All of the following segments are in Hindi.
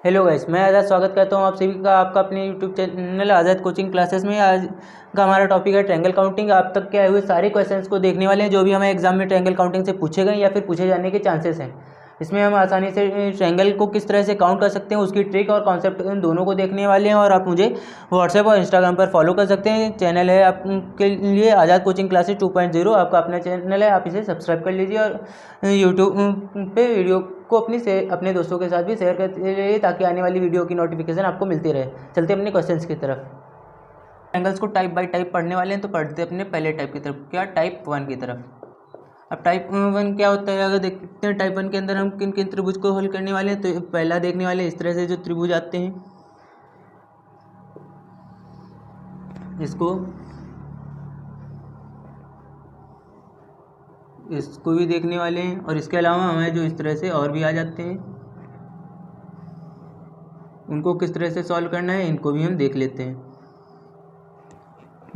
हेलो गाइस, मैं आज़ाद स्वागत करता हूं आप सभी का आपका अपने यूट्यूब चैनल आज़ाद कोचिंग क्लासेस में। आज का हमारा टॉपिक है ट्रायंगल काउंटिंग। आप तक के आए हुए सारे क्वेश्चंस को देखने वाले हैं जो भी हमें एग्जाम में ट्रायंगल काउंटिंग से पूछे गए या फिर पूछे जाने के चांसेस हैं। इसमें हम आसानी से ट्रायंगल को किस तरह से काउंट कर सकते हैं, उसकी ट्रिक और कॉन्सेप्ट इन दोनों को देखने वाले हैं। और आप मुझे व्हाट्सएप और इंस्टाग्राम पर फॉलो कर सकते हैं। चैनल है आपके लिए आज़ाद कोचिंग क्लासेस 2.0, आपका अपना चैनल है, आप इसे सब्सक्राइब कर लीजिए। और यूट्यूब पे वीडियो को अपने दोस्तों के साथ भी शेयर करते रहिए ताकि आने वाली वीडियो की नोटिफिकेशन आपको मिलती रहे। चलते अपने क्वेश्चंस की तरफ। एंगल्स को टाइप बाय टाइप पढ़ने वाले हैं, तो पढ़ते अपने पहले टाइप की तरफ, क्या टाइप 1 की तरफ। अब टाइप 1 क्या होता है, अगर देखते हैं टाइप 1 के अंदर हम किन किन त्रिभुज को हल करने वाले हैं। तो पहला देखने वाले इस तरह से जो त्रिभुज आते हैं, इसको भी देखने वाले हैं। और इसके अलावा हमें जो इस तरह से और भी आ जाते हैं, उनको किस तरह से सॉल्व करना है इनको भी हम देख लेते हैं।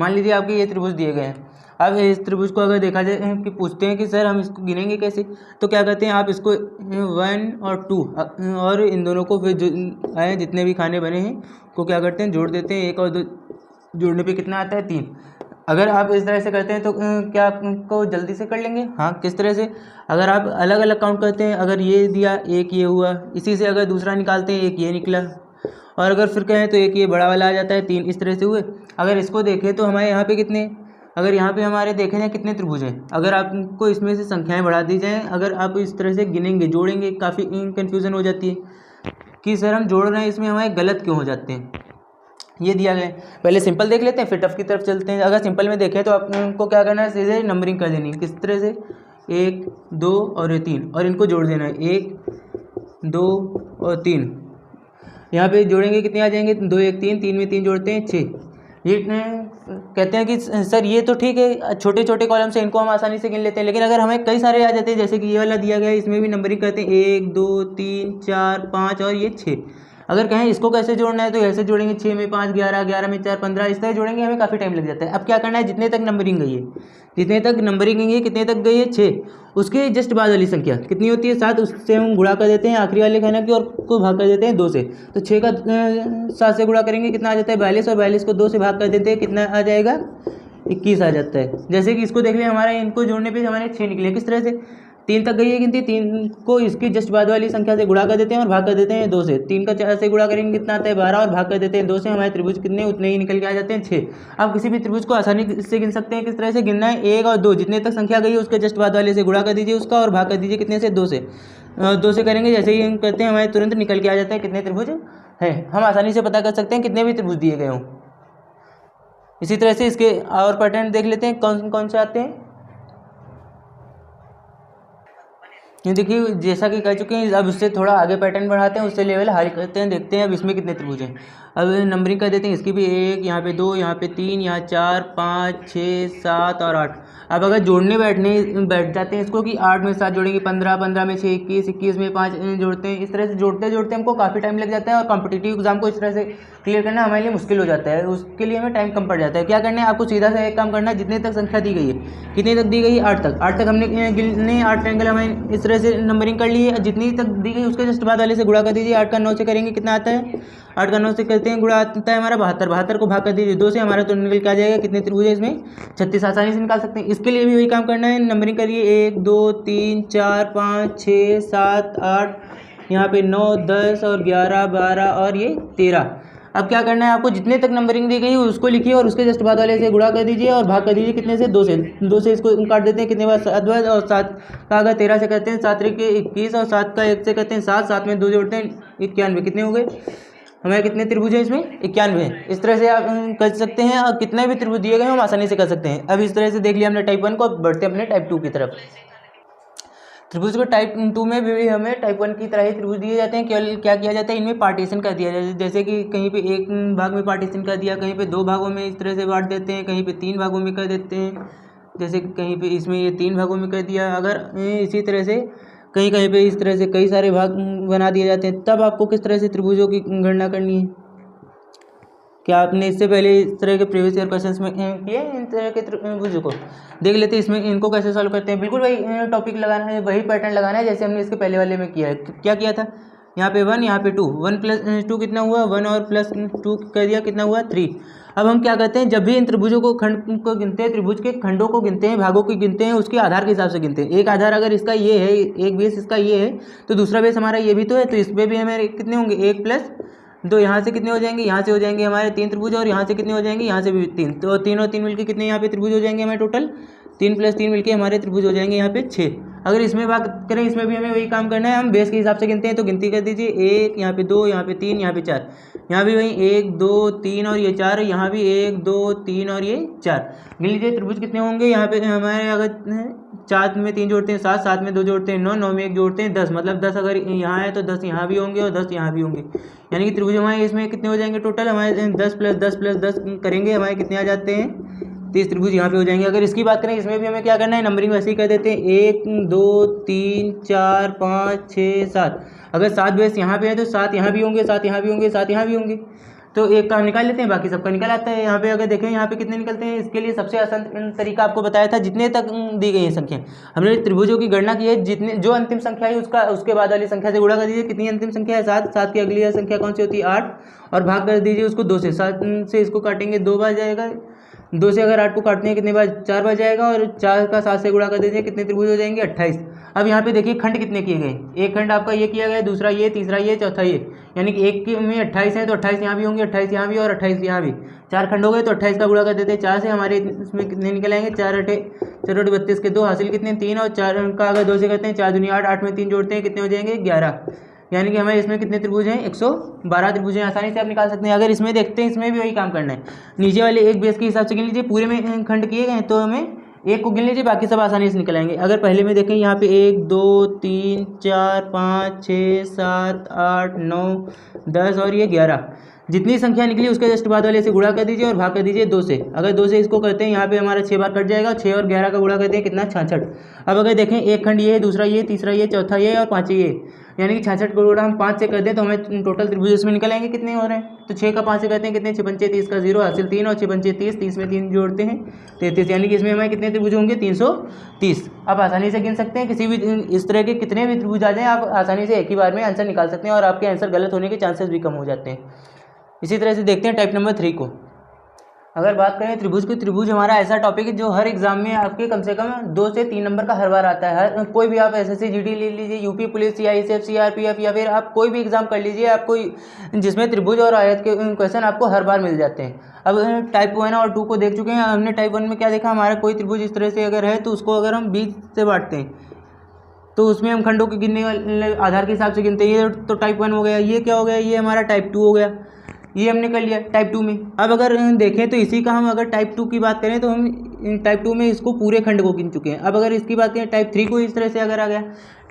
मान लीजिए आपके ये त्रिभुज दिए गए हैं। अब इस त्रिभुज को अगर देखा जाए कि पूछते हैं कि सर हम इसको गिनेंगे कैसे, तो क्या कहते हैं, आप इसको 1 और 2 और इन दोनों को फिर जो आए जितने भी खाने बने हैं को क्या करते हैं, जोड़ देते हैं। 1 और 2 जोड़ने पे कितना आता है, 3। अगर आप इस तरह से करते हैं तो क्या आपको जल्दी से कर लेंगे। हाँ, किस तरह से, अगर आप अलग अलग काउंट करते हैं, अगर ये दिया एक ये हुआ, इसी से अगर दूसरा निकालते हैं एक ये निकला, और अगर फिर कहें तो एक ये बड़ा वाला आ जाता है, 3 इस तरह से हुए। अगर इसको देखें तो हमारे यहाँ पे कितने, अगर यहाँ पे हमारे देखें जाए कितने त्रिभुज हैं, अगर आपको इसमें से संख्याएं बढ़ा दी जाएँ, अगर आप इस तरह से गिनेंगे जोड़ेंगे, काफ़ी कन्फ्यूज़न हो जाती है कि सर हम जोड़ रहे हैं इसमें हमारे गलत क्यों हो जाते हैं। ये दिया गया है, पहले सिंपल देख लेते हैं फिर टफ की तरफ चलते हैं। अगर सिंपल में देखें तो आपको क्या करना है, सीधे नंबरिंग कर देनी है। किस तरह से, 1 2 और 3, और इनको जोड़ देना है, 1 2 और 3। यहाँ पे जोड़ेंगे कितने आ जाएंगे, 2 1 3, 3 में 3 जोड़ते हैं 6। ये कहते हैं कि सर ये तो ठीक है, छोटे छोटे कॉलम से इनको हम आसानी से गिन लेते हैं, लेकिन अगर हमें कई सारे आ जाते हैं, जैसे कि ये वाला दिया गया है, इसमें भी नंबरिंग करते हैं 1 2 3 4 5 और ये 6। अगर कहें इसको कैसे जोड़ना है तो ऐसे जोड़ेंगे, 6 में 5 11, 11 में 4 15, इस तरह जोड़ेंगे, हमें काफ़ी टाइम लग जाता है। अब क्या करना है, जितने तक नंबरिंग गई है, जितने तक नंबरिंग गई है, कितने तक गई है 6, उसके जस्ट बाद वाली संख्या कितनी होती है, 7, उससे हम गुणा कर देते हैं आखिरी वाले खाना की, और को भाग कर देते हैं 2 से। तो 6 का 7 से गुणा करेंगे कितना आ जाता है, 42, और 42 को 2 से भाग कर देते हैं, कितना आ जाएगा, 21 आ जाता है। जैसे कि इसको देख लें, हमारे इनको जोड़ने पे हमारे 6 निकले। किस तरह से, 3 तक गई है गिनती, 3 को इसकी जस्ट बाद वाली संख्या से गुणा कर देते हैं और भाग कर देते हैं 2 से। 3 का 4 से गुणा करेंगे कितना आता है, 12, और भाग कर देते हैं 2 से, हमारे त्रिभुज कितने उतने ही निकल के आ जाते हैं, 6। आप किसी भी त्रिभुज को आसानी से गिन सकते हैं। किस तरह से गिनना है, 1 और 2 जितने तक संख्या गई है उसके जस्ट बाद वाले से गुणा कर दीजिए उसका, और भाग कर दीजिए कितने से, 2 से। 2 से करेंगे, जैसे ही हम करते हैं हमारे तुरंत निकल के आ जाता है कितने त्रिभुज हैं। हम आसानी से पता कर सकते हैं कितने भी त्रिभुज दिए गए हों। इसी तरह से इसके और पैटर्न देख लेते हैं कौन कौन से आते हैं। ये देखिए, जैसा कि कह चुके हैं, अब उससे थोड़ा आगे पैटर्न बढ़ाते हैं, उससे लेवल हाई करते हैं, देखते हैं अब इसमें कितने त्रिभुज हैं। अब नंबरिंग कर देते हैं, इसकी भी 1, यहाँ पे 2, यहाँ पे 3, यहाँ 4 5 6 7 और 8। अब अगर जोड़ने बैठ जाते हैं इसको कि 8 में 7 जोड़ेंगे 15, 15 में 6 21, 21 में 5 जोड़ते हैं, इस तरह से जोड़ते जोड़ते हमको काफ़ी टाइम लग जाता है। और कॉम्पिटिटिव एग्जाम को इस तरह से क्लियर करना हमारे लिए मुश्किल हो जाता है, उसके लिए हमें टाइम कम पड़ जाता है। क्या करना है, आपको सीधा सा एक काम करना है, जितने तक संख्या दी गई है, कितनी तक दी गई है, 8 तक। 8 तक हमने गिनने 8 ट्रायंगल हमें इस तरह से नंबरिंग कर ली है। जितनी तक दी गई उसके जस्ट बाद वाले से गुणा कर दीजिए। 8 का 9 से करेंगे कितना आता है, 8 का 9 से करते हैं गुणा आता है हमारा 72। 72 को भाग कर दीजिए 2 से, हमारा तो निकल के आ जाएगा कितने त्रिभुज है इसमें, 36। आसानी से निकाल सकते हैं। इसके लिए भी वही काम करना है, नंबरिंग करिए 1 2 3 4 5 6 7 8, यहाँ पे 9 10 और 11 12 और ये 13। अब क्या करना है, आपको जितने तक नंबरिंग दी गई है उसको लिखिए और उसके जस्ट बाद वाले से गुणा कर दीजिए और भाग कर दीजिए कितने से, 2 से। 2 से इसको काट देते हैं, कितने बार, 7 बार। और 7 का अगर 13 से करते हैं, 7 के 21, और 7 का 1 से करते हैं 7, 7 में 2 जोड़ते हैं 91। कितने हो गए हमारे, कितने त्रिभुज हैं इसमें, 91 है। इस तरह से आप कर सकते हैं, और कितने भी त्रिभुज दिए गए हम आसानी से कर सकते हैं। अब इस तरह से देख लिया हमने टाइप 1 को, अब बढ़ते हैं अपने टाइप 2 की तरफ। त्रिभुज को टाइप 2 में भी हमें टाइप 1 की तरह ही त्रिभुज दिए जाते हैं। केवल क्या किया जाता है, इनमें पार्टीशन कर दिया जाता है। जैसे कि कहीं पे एक भाग में पार्टीशन कर दिया, कहीं पे 2 भागों में इस तरह से बांट देते हैं, कहीं पे 3 भागों में कर देते हैं। जैसे कि कहीं पे इसमें ये 3 भागों में कर दिया। अगर इसी तरह से कहीं कहीं पे इस तरह से कई सारे भाग बना दिए जाते हैं, तब आपको किस तरह से त्रिभुजों की गणना करनी है। क्या आपने इससे पहले इस तरह के प्रीवियस ईयर क्वेश्चंस में किए, इन तरह के त्रिभुजों को देख लेते हैं, इसमें इनको कैसे सॉल्व करते हैं। बिल्कुल वही टॉपिक लगाना है, वही पैटर्न लगाना है जैसे हमने इसके पहले वाले में किया है। क्या किया था, यहाँ पे 1, यहाँ पे 2, 1 प्लस 2 कितना हुआ 1 और प्लस 2 कर दिया कितना हुआ 3। अब हम क्या करते हैं, जब भी इन त्रिभुजों को खंड को गिनते हैं, त्रिभुज के खंडों को गिनते हैं, भागों को गिनते हैं, उसके आधार के हिसाब से गिनते हैं। एक आधार अगर इसका ये है, एक बेस इसका ये है, तो दूसरा बेस हमारा ये भी तो है, तो इसमें भी हमारे कितने होंगे 1 प्लस 2, यहाँ से कितने हो जाएंगे, यहाँ से हो जाएंगे हमारे 3 त्रिभुज, और यहाँ से कितने हो जाएंगे, यहाँ से भी 3। तो 3 और 3 मिलकर कितने यहाँ पे त्रिभुज हो जाएंगे हमारे टोटल 3 प्लस 3 मिलके हमारे त्रिभुज हो जाएंगे यहाँ पे 6। अगर इसमें बात करें, इसमें भी हमें वही काम करना है, हम बेस के हिसाब से गिनते हैं, तो गिनती कर दीजिए 1, यहाँ पे 2, यहाँ पे 3, यहाँ पे 4, यहाँ भी वही 1 2 3 और ये 4, यहाँ भी 1 2 3 और ये 4। गिन लीजिए त्रिभुज कितने होंगे यहाँ पे हमारे, अगर 4 में 3 जोड़ते हैं 7, 7 में 2 जोड़ते हैं 9, 9 में 1 जोड़ते हैं 10, मतलब 10 अगर यहाँ है तो 10 यहाँ भी होंगे और 10 यहाँ भी होंगे, यानी कि त्रिभुज हमारे इसमें कितने हो जाएंगे टोटल हमारे 10 प्लस 10 प्लस 10 करेंगे हमारे कितने आ जाते हैं 30 त्रिभुज यहाँ पे हो जाएंगे। अगर इसकी बात करें, इसमें भी हमें क्या करना है, नंबरिंग वैसे ही कर देते हैं 1 2 3 4 5 6 7। अगर 7 बेस यहाँ पे है तो 7 यहाँ भी होंगे, 7 यहाँ भी होंगे, 7 यहाँ भी होंगे, तो एक का निकाल लेते हैं, बाकी सबका निकल आता है। यहाँ पे अगर देखें यहाँ पे कितने निकलते हैं, इसके लिए सबसे आसान तरीका आपको बताया था, जितने तक दी गई है संख्या हमने त्रिभुजों की गणना की है, जितने जो अंतिम संख्या है उसके बाद वाली संख्या से गुणा कर दीजिए। कितनी अंतिम संख्या है 7, 7 की अगली संख्या कौन सी होती है 8, और भाग कर दीजिए उसको 2 से। 7 से इसको काटेंगे 2 बार जाएगा, 2 से अगर 8 को काटते हैं कितने बार 4 बार जाएगा, और 4 का 7 से गुणा कर दीजिए, कितने त्रिभुज हो जाएंगे 28। अब यहाँ पे देखिए खंड कितने किए गए, एक खंड आपका ये किया गया, दूसरा ये, तीसरा ये, चौथा ये, यानी कि एक में 28 है तो 28 यहाँ भी होंगे, 28 यहाँ भी और 28 यहाँ भी, 4 खंड हो गए तो 28 का गुणा कर देते हैं 4 से। हमारे इसमें कितने निकल आएंगे 4 8 32 के 2 हासिल कितने 3, और 4 का अगर 2 से करते हैं 4 दूनी 8, 8 में 3 जोड़ते हैं कितने हो जाएंगे 11, यानी कि हमें इसमें कितने त्रिभुज हैं 112 त्रिभुज हैं, आसानी से आप निकाल सकते हैं। अगर इसमें देखते हैं, इसमें भी वही काम करना है, नीचे वाले एक बेस के हिसाब से गिन लीजिए, पूरे में खंड किए गए हैं तो हमें एक को गिन लीजिए, बाकी सब आसानी से निकल आएंगे। अगर पहले में देखें यहाँ पे 1 2 3 4 5 6 7 8 9 10 और ये 11, जितनी संख्या निकली उसके जस्ट बाद वाले से गुणा कर दीजिए और भाग कर दीजिए 2 से। अगर 2 से इसको करते हैं यहाँ पे हमारा 6 बार कट जाएगा, 6 और 11 का गुणा करते हैं कितना 66। अब अगर देखें एक खंड ये है, दूसरा ये, तीसरा ये, चौथा ये और पाँचवें ये, यानी कि 66 को गुणा हम 5 से कर दें तो हमें टोटल त्रिभुज इसमें निकल आएंगे कितने हो रहे हैं। तो 6 का 5 से करते हैं कितने 6 पंचे 30 का 0 हासिल 3, और 6 पंचे 30, 30 में 3 जोड़ते हैं 33, यानी कि इसमें हमारे कितने त्रिभुज होंगे 330। आप आसानी से गिन सकते हैं, किसी भी इस तरह के कितने भी त्रिभुज आ जाए आप आसानी से एक ही बार में आंसर निकाल सकते हैं, और आपके आंसर गलत होने के चांसेस भी कम हो जाते हैं। इसी तरह से देखते हैं टाइप नंबर 3 को। अगर बात करें त्रिभुज की, त्रिभुज हमारा ऐसा टॉपिक है जो हर एग्जाम में आपके कम से कम 2 से 3 नंबर का हर बार आता है। हर कोई भी आप एसएससी जीडी ले लीजिए, यूपी पुलिस, सीआईएसएफ, सीआरपीएफ, या फिर आप कोई भी एग्जाम कर लीजिए, आपको जिसमें त्रिभुज और आयत के क्वेश्चन आपको हर बार मिल जाते हैं। अब टाइप 1 और 2 को देख चुके हैं हमने। टाइप 1 में क्या देखा, हमारा कोई त्रिभुज इस तरह से अगर है तो उसको अगर हम 20 से बांटते हैं तो उसमें हम खंडों के गिनने वाले आधार के हिसाब से गिनते हैं, ये तो टाइप 1 हो गया। ये क्या हो गया, ये हमारा टाइप 2 हो गया, ये हमने कर लिया टाइप 2 में। अब अगर देखें तो इसी का हम अगर टाइप 2 की बात करें तो हम टाइप 2 में इसको पूरे खंड को गिन चुके हैं। अब अगर इसकी बात करें टाइप 3 को, इस तरह से अगर आ गया,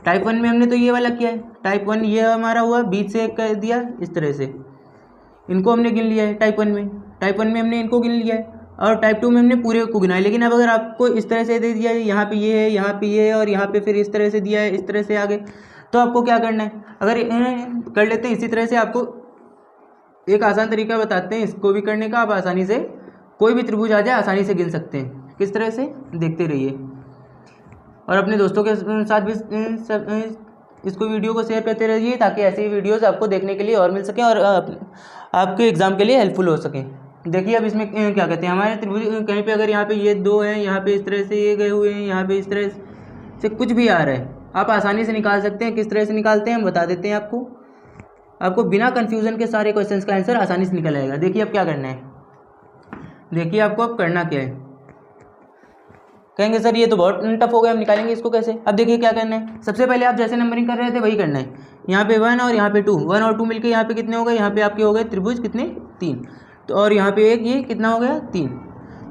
टाइप 1 में हमने तो ये वाला किया है, टाइप 1 ये हमारा हुआ, बीच से कर दिया इस तरह से, इनको हमने गिन लिया है टाइप 1 में। टाइप 1 में हमने इनको गिन लिया है, और टाइप 2 में हमने पूरे को गिना है। लेकिन अब अगर आपको इस तरह से दे दिया है, यहाँ पे ये है, यहाँ पे ये है, और यहाँ पे फिर इस तरह से दिया है, इस तरह से आगे, तो आपको क्या करना है, अगर कर लेते हैं इसी तरह से, आपको एक आसान तरीका बताते हैं इसको भी करने का। आप आसानी से कोई भी त्रिभुज आ जाए आसानी से गिन सकते हैं। किस तरह से, देखते रहिए, और अपने दोस्तों के साथ भी इसको वीडियो को शेयर करते रहिए, ताकि ऐसी वीडियोस आपको देखने के लिए और मिल सकें और आपके एग्ज़ाम के लिए हेल्पफुल हो सकें। देखिए अब इसमें क्या कहते हैं, हमारे त्रिभुज कहीं पे अगर यहाँ पे ये 2 हैं, यहाँ पे इस तरह से ये गए हुए हैं, यहाँ पे इस तरह से कुछ भी आ रहा है, आप आसानी से निकाल सकते हैं। किस तरह से निकालते हैं हम बता देते हैं आपको बिना कन्फ्यूज़न के सारे क्वेश्चंस का आंसर आसानी से निकल आएगा। देखिए अब क्या करना है, देखिए आपको अब करना क्या है। कहेंगे सर ये तो बहुत टफ हो गया, हम निकालेंगे इसको कैसे। अब देखिए क्या करना है, सबसे पहले आप जैसे नंबरिंग कर रहे थे वही करना है। यहाँ पे 1 और यहाँ पे 2, 1 और 2 मिलकर यहाँ पे कितने हो गए, यहाँ पे आपके हो गए त्रिभुज कितने 3, तो और यहाँ पे एक ये कितना हो गया 3,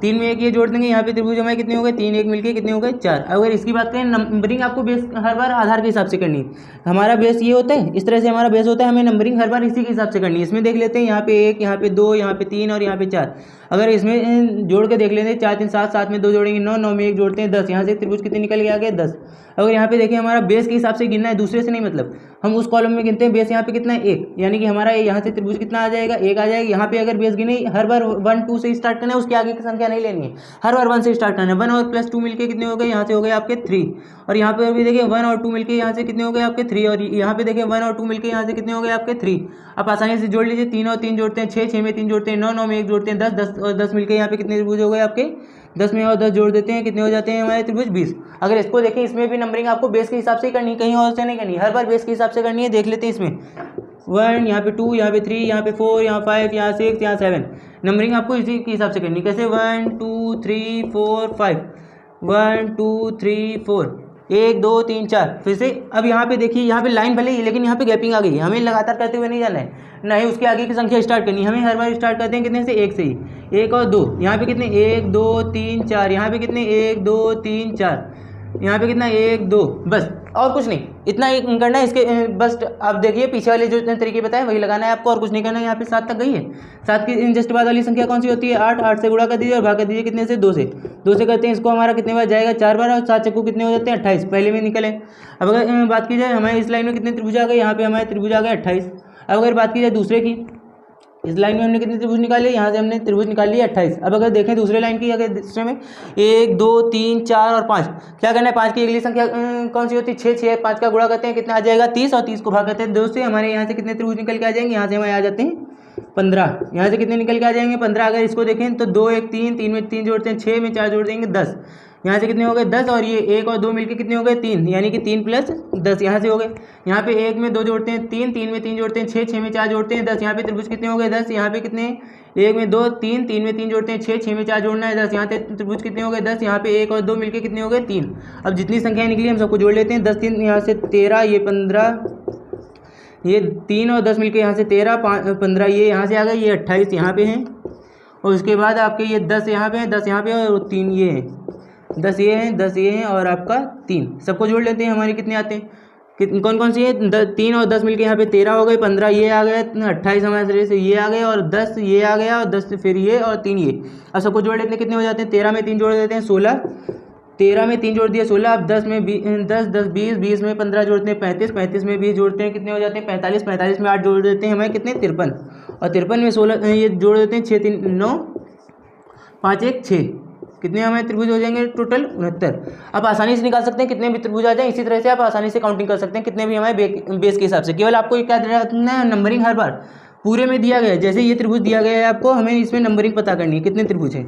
3 में एक ये जोड़ देंगे, यहाँ पे त्रिभुज हमारे कितने हो गए 3 1 मिलके कितने हो गए 4। अगर इसकी बात करें, नंबरिंग आपको बेस हर बार आधार के हिसाब से करनी है। हमारा बेस ये होता है, इस तरह से हमारा बेस होता है, हमें नंबरिंग हर बार इसी के हिसाब से करनी है। इसमें देख लेते हैं यहाँ पे 1, यहाँ पे 2, यहाँ पे 3 और यहाँ पे 4। अगर इसमें जोड़ के देख लेते हैं 4 3 7, 7 में 2 जोड़ेंगे 9, 9 में 1 जोड़ते हैं 10, यहाँ से त्रिभुज कितने निकल के आ गए 10। अगर यहाँ पे देखिए हमारा बेस के हिसाब से गिनना है, दूसरे से नहीं, मतलब हम उस कॉलम में गिनते हैं बेस यहाँ पे कितना है 1, यानी कि हमारा यहाँ से त्रिभुज कितना आ जाएगा 1 आ जाएगा। यहाँ पे अगर बेस गिने हर बार 1 2 से स्टार्ट करना है, उसके आगे की संख्या या नहीं लेनी है, हर बार 1 से स्टार्ट करना है। 1 और +2 मिलके कितने हो गए, यहाँ से हो गए आपके 3, और यहाँ पे भी देखिए 1 और 2 मिलके यहाँ से कितने हो गए आपके 3, और यहाँ पे देखिए 1 और 2 मिलके यहाँ से कितने हो गए आपके 3। आप आसानी से जोड़ लीजिए, 3 और 3 जोड़ते हैं 6, 6 में 3 जोड़ते हैं 9, 9 में 1 जोड़ते हैं 10, 10 और 10 मिलके यहाँ पे कितने त्रिभुज हो गए आपके 10 में और 10 जोड़ देते हैं कितने हो जाते हैं हमारे त्रिभुज 20। अगर इसको देखें, इसमें भी नंबरिंग आपको बेस के हिसाब से ही करनी है, कहीं और से नहीं करनी, हर बार बेस के हिसाब से करनी है। देख लेते हैं इसमें 1, यहाँ पे 2, यहाँ पे 3, यहाँ पे 4, यहाँ 5, यहाँ 6, यहाँ 7, नंबरिंग आपको इसी के हिसाब से करनी है। कैसे 1 2 3 4 5, 1 2 3 4, 1 2 3 4, फिर से। अब यहाँ पे देखिए, यहाँ पे लाइन भले ही, लेकिन यहाँ पे गैपिंग आ गई है, हमें लगातार करते हुए नहीं जाना है, ना ही उसके आगे की संख्या स्टार्ट करनी है। हमें हर बार स्टार्ट करते हैं कितने से, 1 से ही, 1 और 2, यहाँ पे कितने 1 2 3 4, यहाँ पे कितने 1 2 3 4, यहाँ पे कितना 1 2, बस और कुछ नहीं, इतना ही करना है। इसके बस आप देखिए पीछे वाले जो तरीके बताए वही लगाना है आपको, और कुछ नहीं करना है। यहाँ पे 7 तक गई है, 7 की जस्ट बाद वाली संख्या कौन सी होती है, 8, 8 से गुणा कर दीजिए और भाग कर दीजिए कितने से, 2 से, 2 से करते हैं इसको, हमारा कितने बार जाएगा 4 बार, और 7 चक्कू कितने हो जाते हैं 28, पहले में निकले। अब अगर बात की जाए हमारे इस लाइन में कितने त्रिभुज आ गए, यहाँ पे हमारे त्रिभुज आ गए 28। अब अगर बात की जाए दूसरे की, इस लाइन में हमने कितने त्रिभुज निकाले, यहाँ से हमने त्रिभुज निकाल लिए 28। अब अगर देखें दूसरे लाइन की, अगर दूसरे में 1 2 3 4 और 5, क्या करना है, 5 की अगली संख्या कौन सी होती है, 6, 6 5 का गुणा करते हैं कितना आ जाएगा 30, और 30 को भाग करते हैं 2 से, हमारे यहाँ से कितने त्रिभुज निकल के आ जाएंगे, यहाँ से हमारे आ जाते हैं 15, यहाँ से कितने निकल के आ जाएंगे 15। अगर इसको देखें तो 2 1 3, 3 में 3 जोड़ते हैं 6 में 4 जोड़ देंगे 10, यहाँ से कितने हो गए 10, और ये 1 और 2 मिलके कितने हो गए 3, यानी कि 3 + 10 यहाँ से हो गए। यहाँ पे 1 में 2 जोड़ते हैं 3, 3 में 3 जोड़ते हैं 6, 6 में 4 जोड़ते हैं 10, यहाँ पे त्रिभुज कितने हो गए 10। यहाँ पे कितने 1 में 2 3, 3 में 3 जोड़ते हैं 6, 6 में 4 जोड़ना है 10, यहाँ पे त्रिभुज कितने हो गए 10। यहाँ पे 1 और 2 मिलके कितने हो गए 3। अब जितनी संख्याएं निकली हम सबको जोड़ लेते हैं, 10 3 यहाँ से 13, ये 15, ये 3 और 10 मिलके यहाँ से 13, 15 ये यहाँ से आ गए, ये 28 यहाँ पे हैं, और उसके बाद आपके ये 10 यहाँ पे हैं, 10 यहाँ पे और 3 ये हैं, 10 ये हैं, 10 ये हैं और आपका 3, सबको जोड़ लेते हैं, हमारे कितने आते हैं, कौन कौन सी है, 3 और 10 मिलके यहाँ पे 13 हो गए, 15 ये आ गया, 28 हमारे तरह से ये आ गए, और 10 ये आ गया, और 10 फिर ये और 3 ये। अब सबको जोड़ लेते हैं, कितने हो जाते हैं, 13 में 3 जोड़ देते हैं 16, 13 में 3 जोड़ दिया 16, अब 10 में 10 10 20, 20 में 15 जोड़ते हैं 35, 35 में 20 जोड़ते हैं कितने हो जाते हैं 45, 45 में 8 जोड़ देते हैं हमें कितने 53, और 53 में 16 ये जोड़ देते हैं 6 3 9 5 1 6, कितने हमें त्रिभुज हो जाएंगे टोटल 69। आप आसानी से निकाल सकते हैं कितने भी त्रिभुज आ जाए, इसी तरह से आप आसानी से काउंटिंग कर सकते हैं कितने भी हमारे बेस के हिसाब से। केवल आपको क्या रखना है, नंबरिंग हर बार पूरे में दिया गया है, जैसे ये त्रिभुज दिया गया है आपको, हमें इसमें नंबरिंग पता करनी है कितने त्रिभुज है,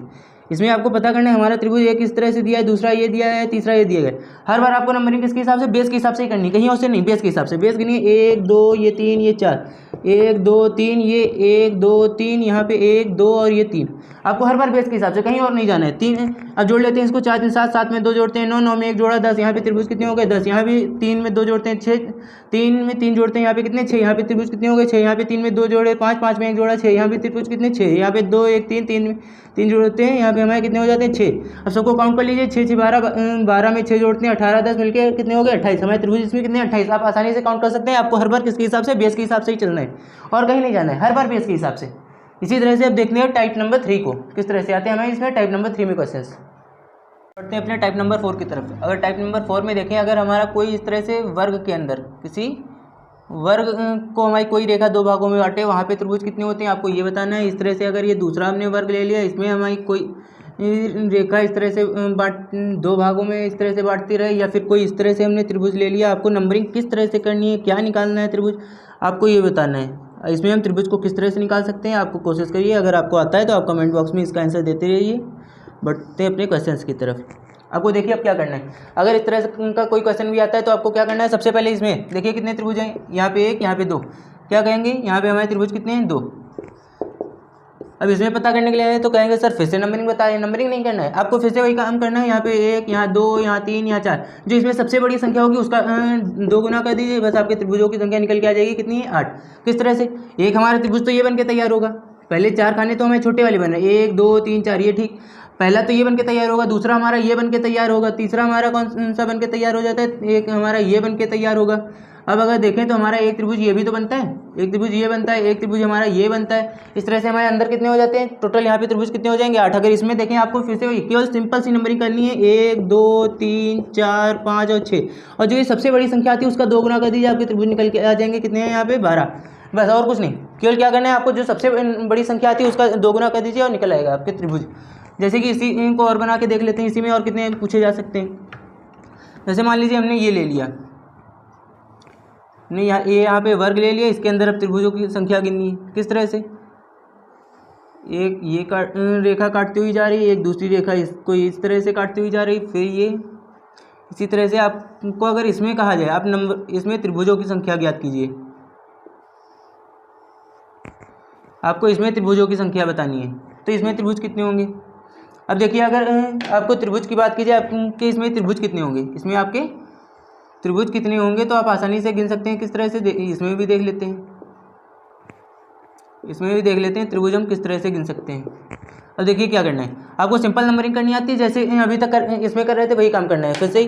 इसमें आपको पता करना है हमारा त्रिभुज एक इस तरह से दिया है, दूसरा ये दिया है, तीसरा ये दिया है। हर बार आपको नंबरिंग किसके हिसाब से, बेस के हिसाब से ही करनी है, कहीं और से नहीं, बेस के हिसाब से। बेस गिनिए 1 2 ये 3 ये 4, 1 2 3 ये 1 2 3, यहाँ पे 1 2 और ये 3, आपको हर बार बेस के हिसाब से, कहीं और नहीं जाना है। 3 अब जोड़ लेते हैं इसको, 4 3 7, 7 में 2 जोड़ते हैं 9, 9 में 1 जोड़ा 10, यहाँ पे त्रिभुज कितने हो गए 10, यहाँ भी 3 में 2 जोड़ते हैं 6, 3 में 3 जोड़ते हैं यहाँ पे कितने 6, यहाँ पे त्रिभुज कितने हो गए 6, यहाँ पे 3 में 2 जोड़े 5, 5 में 1 जोड़ा 6, यहाँ पे त्रिभुज कितने 6, यहाँ पे 2 1 3, 3 में 3 जोड़ते हैं, यहाँ पे हमारे कितने हो जाते हैं 6। अब सबको काउंट कर लीजिए, 6 6 12, 12 में 6 जोड़ते हैं 18, 10 मिलके कितने हो गए 28, हमारे त्रिभुज इसमें कितने 28। आप आसानी से काउंट कर सकते हैं, आपको हर बार किसके हिसाब से, बेस के हिसाब से ही चलना है और कहीं नहीं जाना है, हर बार बेस के हिसाब से। इसी तरह से अब देखते हैं टाइप नंबर 3 को किस तरह से आते हैं हमें इसमें टाइप नंबर 3 में क्वेश्चन। पढ़ते हैं अपने टाइप नंबर 4 की तरफ। अगर टाइप नंबर 4 में देखें, अगर हमारा कोई इस तरह से वर्ग के अंदर किसी वर्ग को हमारी कोई रेखा 2 भागों में बांटे, वहाँ पे त्रिभुज कितने होते हैं आपको ये बताना है। इस तरह से अगर ये दूसरा हमने वर्ग ले लिया, इसमें हमारी कोई रेखा इस तरह से 2 भागों में इस तरह से बांटती रहे, या फिर कोई इस तरह से हमने त्रिभुज ले लिया, आपको नंबरिंग किस तरह से करनी है, क्या निकालना है त्रिभुज, आपको ये बताना है। इसमें हम त्रिभुज को किस तरह से निकाल सकते हैं, आपको कोशिश करिए, अगर आपको आता है तो आप कमेंट बॉक्स में इसका आंसर देते रहिए। बढ़ते अपने क्वेश्चंस की तरफ। आपको देखिए अब क्या करना है, अगर इस तरह का कोई क्वेश्चन भी आता है तो आपको क्या करना है, सबसे पहले इसमें देखिए कितने त्रिभुज हैं, यहाँ पे 1 यहाँ पे 2, क्या कहेंगे यहाँ पे हमारे त्रिभुज कितने हैं 2। अब इसमें पता करने के लिए तो कहेंगे सर फिर से नंबरिंग बताइए, नंबरिंग नहीं करना है आपको, फिर से वही काम करना है, यहाँ पे 1 यहाँ 2 यहाँ 3 यहाँ 4, जो इसमें सबसे बड़ी संख्या होगी उसका 2 गुना कर दीजिए, बस आपके त्रिभुजों की संख्या निकल के आ जाएगी कितनी है 8। किस तरह से, एक हमारा त्रिभुज तो ये बन के तैयार होगा, पहले 4 खाने तो हमें छोटे वाले बन रहे हैं 1 2 3 4, ये ठीक, पहला तो ये बन के तैयार होगा, दूसरा हमारा ये बन के तैयार होगा, तीसरा हमारा कौन सा बन के तैयार हो जाता है, एक हमारा ये बन के तैयार होगा। अब अगर देखें तो हमारा एक त्रिभुज ये भी तो बनता है, एक त्रिभुज ये बनता है, एक त्रिभुज हमारा ये बनता है, इस तरह से हमारे अंदर कितने हो जाते हैं टोटल, यहाँ पे त्रिभुज कितने हो जाएंगे 8। अगर इसमें देखें आपको फिर से वही केवल सिंपल सी नंबरिंग करनी है, 1 2 3 4 5 और 6, और जो ये सबसे बड़ी संख्या आती है उसका 2 गुना कर दीजिए, आपके त्रिभुज निकल के आ जाएंगे कितने हैं यहाँ पे 12, बस और कुछ नहीं। केवल क्या करना है आपको, जो सबसे बड़ी संख्या आती है उसका 2 गुना कर दीजिए और निकल आएगा आपके त्रिभुज। जैसे कि इसी को और बना के देख लेते हैं, इसी में और कितने पूछे जा सकते हैं। जैसे मान लीजिए हमने ये ले लिया, नहीं यहाँ पे वर्ग ले लिया, इसके अंदर अब त्रिभुजों की संख्या गिननी है। किस तरह से, एक ये रेखा काटती हुई जा रही है, एक दूसरी रेखा इसको इस तरह से काटती हुई जा रही, फिर ये इसी तरह से। आपको अगर इसमें कहा जाए आप नंबर, इसमें त्रिभुजों की संख्या ज्ञात कीजिए, आपको इसमें त्रिभुजों की संख्या बतानी है, तो इसमें त्रिभुज कितने होंगे। अब देखिए अगर आपको त्रिभुज की बात कीजिए, आपके इसमें त्रिभुज कितने होंगे, इसमें आपके त्रिभुज कितने होंगे, तो आप आसानी से गिन सकते हैं। किस तरह से, इसमें भी देख लेते हैं, इसमें भी देख लेते हैं त्रिभुज हम किस तरह से गिन सकते हैं। अब देखिए क्या करना है, आपको सिंपल नंबरिंग करनी आती है, जैसे अभी तक इसमें कर रहे थे वही काम करना है। फिर से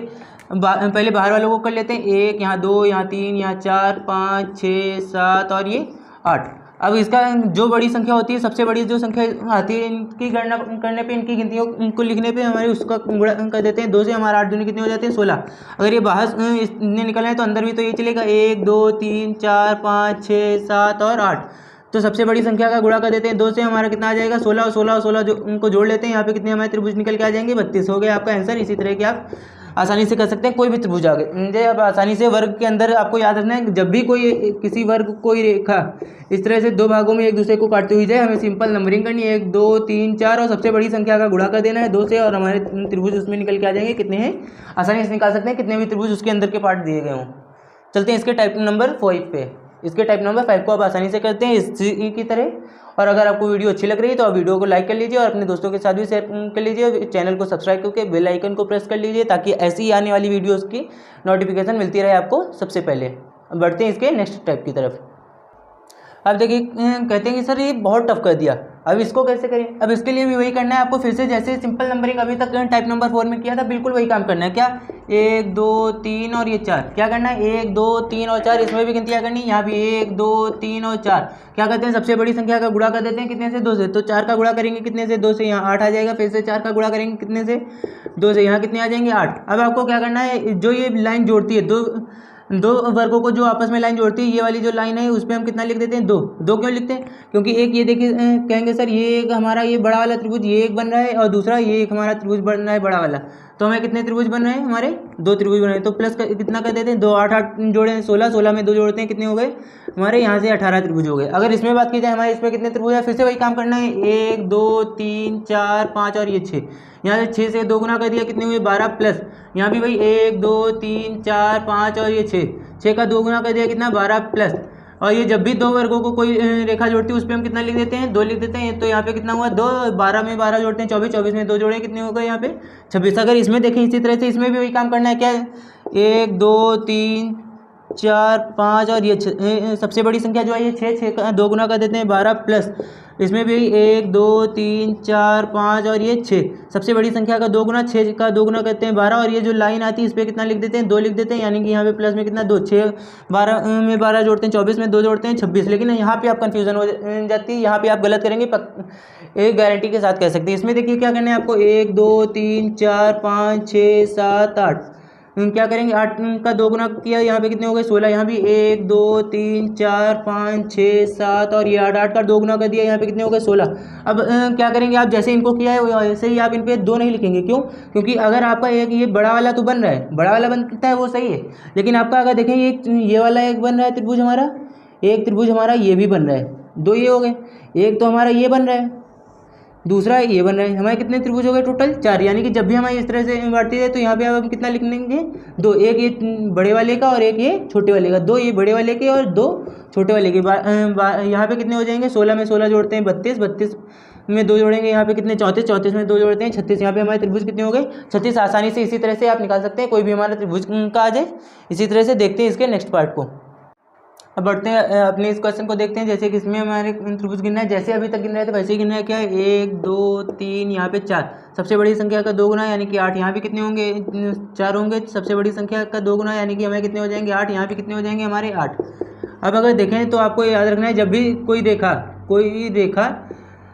पहले बाहर वालों को कर लेते हैं, 1 यहाँ 2 यहाँ 3 यहाँ 4 5 6 7 और ये 8। अब इसका जो बड़ी संख्या होती है, सबसे बड़ी जो संख्या आती है, इनकी गणना करने पे, इनकी गिनतियों इनको लिखने पे हमारे उसका गुणा कर देते हैं 2 से। हमारा 8 दूनी कितने हो जाते हैं 16। अगर ये बाहर इतने निकल आए तो अंदर भी तो ये चलेगा, 1 2 3 4 5 6 7 और 8। तो सबसे बड़ी संख्या का गुणा कर देते हैं 2 से, हमारा कितना आ जाएगा 16 और 16 और 16 जो उनको जोड़ लेते हैं, यहाँ पे कितने हमारे त्रिभुज निकल के आ जाएंगे 32। हो गया आपका आंसर। इसी तरह के आप आसानी से कर सकते हैं, कोई भी त्रिभुज आ गए। अब आसानी से वर्ग के अंदर आपको याद रखना है, जब भी कोई किसी वर्ग कोई रेखा इस तरह से 2 भागों में एक दूसरे को काटती हुई जाए, हमें सिंपल नंबरिंग करनी है, 1 2 3 4 और सबसे बड़ी संख्या का गुणा कर देना है 2 से, और हमारे त्रिभुज उसमें निकल के आ जाएंगे। कितने हैं आसानी से निकाल सकते हैं, कितने भी त्रिभुज उसके अंदर के पार्ट दिए गए हों। चलते हैं इसके टाइप नंबर 5 पे। इसके टाइप नंबर 5 को आप आसानी से करते हैं इसी की तरह। और अगर आपको वीडियो अच्छी लग रही है तो आप वीडियो को लाइक कर लीजिए और अपने दोस्तों के साथ भी शेयर कर लीजिए। चैनल को सब्सक्राइब करके बेल आइकन को प्रेस कर लीजिए, ताकि ऐसी आने वाली वीडियोस की नोटिफिकेशन मिलती रहे आपको सबसे पहले। बढ़ते हैं इसके नेक्स्ट टाइप की तरफ। अब देखिए कहते हैं कि सर ये बहुत टफ कर दिया, अब इसको कैसे करें। अब इसके लिए भी वही करना है आपको, फिर से जैसे सिंपल नंबरिंग अभी तक टाइप नंबर 4 में किया था, बिल्कुल वही काम करना है। क्या, 1 2 3 और ये 4, क्या करना है 1 2 3 और 4, इसमें भी गिनतियाँ करनी है। यहाँ भी 1 2 3 और 4 क्या करते हैं, सबसे बड़ी संख्या का गुणा कर देते हैं। कितने से, 2 से। तो 4 का गुणा करेंगे कितने से, 2 से, यहाँ 8 आ जाएगा। फिर से 4 का गुणा करेंगे कितने से, 2 से, यहाँ कितने आ जाएंगे 8। अब आपको क्या करना है, जो ये लाइन जोड़ती है दो वर्गों को, जो आपस में लाइन जोड़ती है, ये वाली जो लाइन है उस पर हम कितना लिख देते हैं 2। 2 क्यों लिखते हैं, क्योंकि एक ये देखिए कहेंगे सर ये एक हमारा ये बड़ा वाला त्रिभुज ये एक बन रहा है, और दूसरा ये एक हमारा त्रिभुज बन रहा है बड़ा वाला। तो हमें कितने त्रिभुज बन रहे हैं, हमारे 2 त्रिभुज बन रहे हैं। तो प्लस कितना कर देते हैं 2, 8 8 जोड़े 16, 16 में 2 जोड़ते हैं, कितने हो गए हमारे यहाँ से 18 त्रिभुज हो गए। अगर इसमें बात की जाए हमारे इसमें कितने त्रिभुज है, फिर से वही काम करना है, 1 2 3 4 5 और ये 6। यहाँ से 6 से 2 गुना कर दिया, कितने हुए 12, प्लस यहाँ भी वही 1 2 3 4 5 और ये 6 का 2 गुना कर दिया, कितना 12, प्लस। और ये जब भी 2 वर्गों को कोई रेखा जोड़ती है उस पर हम कितना लिख देते हैं 2 लिख देते हैं। तो यहाँ पे कितना हुआ 2, 12 में 12 जोड़ते हैं 24, 24 में 2 जोड़े कितने हो गए यहाँ पे 26। अगर इसमें देखें इसी तरह से इसमें भी वही काम करना है। क्या, 1 2 3 4 5 और ये 6, सबसे बड़ी संख्या जो है ये 6 का 2 गुना कर देते हैं 12, प्लस इसमें भी 1 2 3 4 5 और ये 6, सबसे बड़ी संख्या का 2 गुना, 6 का 2 गुना करते हैं 12, और ये जो लाइन आती है इस पर कितना लिख देते हैं 2 लिख देते हैं। यानी कि यहाँ पे प्लस में कितना 2, 6 12 में 12 जोड़ते हैं 24 में 2 जोड़ते हैं 26। लेकिन यहाँ पे आप कंफ्यूजन हो जाती है, यहाँ पे आप गलत करेंगे, एक गारंटी के साथ कह सकते हैं। इसमें देखिए क्या करना है आपको, 1 2 3 4 5 6 7 8, क्या करेंगे 8 का 2 गुना किया, यहाँ पे कितने हो गए 16। यहाँ भी 1 2 3 4 5 6 7 और ये 8, 8 का 2 गुना कर दिया, यहाँ पे कितने हो गए 16। अब क्या करेंगे आप, जैसे इनको किया है वैसे ही आप इन पे 2 नहीं लिखेंगे। क्यों, क्योंकि अगर आपका एक ये बड़ा वाला तो बन रहा है, बड़ा वाला बनता है वो सही है, लेकिन आपका अगर देखें ये वाला एक बन रहा है त्रिभुज हमारा, एक त्रिभुज हमारा ये भी बन रहा है, 2 ये हो गए, एक तो हमारा ये बन रहा है, दूसरा ये बन रहा है। हमारे कितने त्रिभुज हो गए टोटल 4। यानी कि जब भी हमारी इस तरह से बांटती है तो यहाँ पे आप कितना लिख लेंगे 2, एक ये बड़े वाले का और एक ये छोटे वाले का, 2 ये बड़े वाले के और 2 छोटे वाले के। यहाँ पे कितने हो जाएंगे 16 में 16 जोड़ते हैं 32, 32 में 2 जोड़ेंगे यहाँ पे कितने 34, 34 में 2 जोड़ते हैं 36। यहाँ पे हमारे त्रिभुज कितने हो गए 36। आसानी से इसी तरह से आप निकाल सकते हैं, कोई भी हमारा त्रिभुज का आ जाए। इसी तरह से देखते हैं इसके नेक्स्ट पार्ट को। अब बढ़ते हैं अपने इस क्वेश्चन को देखते हैं। जैसे कि इसमें हमारे त्रिभुज गिनना है, जैसे अभी तक गिन रहे थे वैसे ही गिनना है। क्या है 1 2 3 यहाँ पे 4, सबसे बड़ी संख्या का 2 गुना यानी कि 8। यहाँ भी कितने होंगे 4 होंगे, सबसे बड़ी संख्या का 2 गुना यानी कि हमें कितने हो जाएंगे 8। यहाँ भी कितने हो जाएंगे हमारे 8। अब अगर देखें तो आपको याद रखना है, जब भी कोई रेखा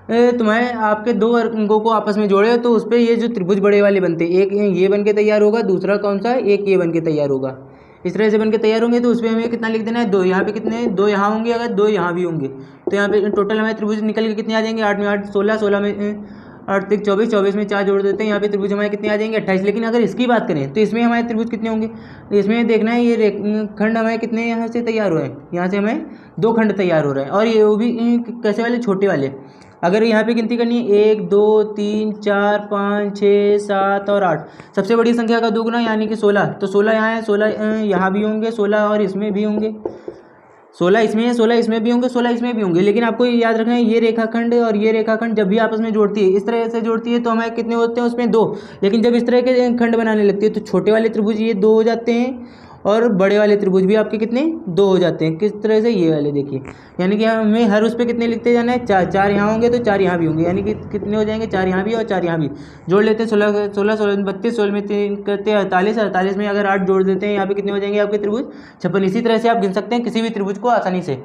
तुम्हारे आपके 2 वर्गों को आपस में जोड़े तो उस पर ये जो त्रिभुज बड़े वाले बनते हैं, एक ये बन के तैयार होगा, दूसरा कौन सा एक ये बन के तैयार होगा। इस तरह से बन के तैयार होंगे तो उस पर हमें कितना लिख देना है 2। यहाँ पे कितने 2 यहाँ होंगे, अगर 2 यहाँ भी होंगे तो यहाँ पे टोटल हमें त्रिभुज निकल के कितने आ जाएंगे 8 में 8 16, 16 में 8 3 24, 24 में 4 जोड़ देते हैं, यहाँ पे त्रिभुज हमारे कितने आ जाएंगे 28। लेकिन अगर इसकी बात करें तो इसमें हमारे त्रिभुज कितने होंगे, इसमें देखना है ये खंड हमारे कितने यहाँ से तैयार हो रहे हैं, यहाँ से हमें 2 खंड तैयार हो रहे हैं, और ये वो भी कैसे वाले, छोटे वाले। अगर यहाँ पे गिनती करनी है 1 2 3 4 5 6 7 और 8, सबसे बड़ी संख्या का दोगुना यानी कि 16, तो 16 यहाँ है, 16 यहाँ भी होंगे, 16 और इसमें भी होंगे, 16 इसमें है, 16 इसमें भी होंगे, 16 इसमें भी होंगे। लेकिन आपको याद रखना है ये रेखाखंड और ये रेखाखंड जब भी आपस में जोड़ती है, इस तरह से जोड़ती है तो हमारे कितने होते हैं उसमें 2, लेकिन जब इस तरह के खंड बनाने लगती है तो छोटे वाले त्रिभुज ये 2 हो जाते हैं और बड़े वाले त्रिभुज भी आपके कितने 2 हो जाते हैं। किस तरह से, ये वाले देखिए, यानी कि हमें हर उस पर कितने लिखते जाना है, 4, 4 यहाँ होंगे तो 4 यहाँ भी होंगे, यानी कि कितने हो जाएंगे, 4 यहाँ भी और 4 यहाँ भी। जोड़ लेते हैं 16 16 16 32, 16 में 3 करते हैं 48, 48 में अगर 8 जोड़ देते हैं यहाँ पे कितने हो जाएंगे आपके त्रिभुज 56। इसी तरह से आप गिन सकते हैं किसी भी त्रिभुज को आसानी से।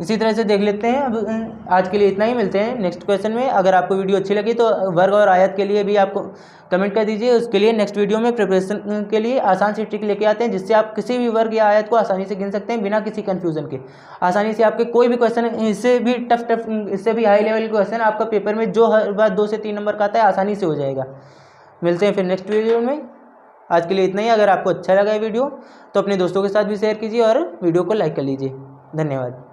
इसी तरह से देख लेते हैं। अब आज के लिए इतना ही, मिलते हैं नेक्स्ट क्वेश्चन में। अगर आपको वीडियो अच्छी लगी तो वर्ग और आयत के लिए भी आपको कमेंट कर दीजिए, उसके लिए नेक्स्ट वीडियो में प्रिपरेशन के लिए आसान सी ट्रिक लेके आते हैं जिससे आप किसी भी वर्ग या आयत को आसानी से गिन सकते हैं बिना किसी कन्फ्यूजन के। आसानी से आपके कोई भी क्वेश्चन, इससे भी टफ इससे भी हाई लेवल क्वेश्चन आपका पेपर में जो हर बार 2 से 3 नंबर का आता है आसानी से हो जाएगा। मिलते हैं फिर नेक्स्ट वीडियो में। आज के लिए इतना ही। अगर आपको अच्छा लगा ये वीडियो तो अपने दोस्तों के साथ भी शेयर कीजिए और वीडियो को लाइक कर लीजिए। धन्यवाद।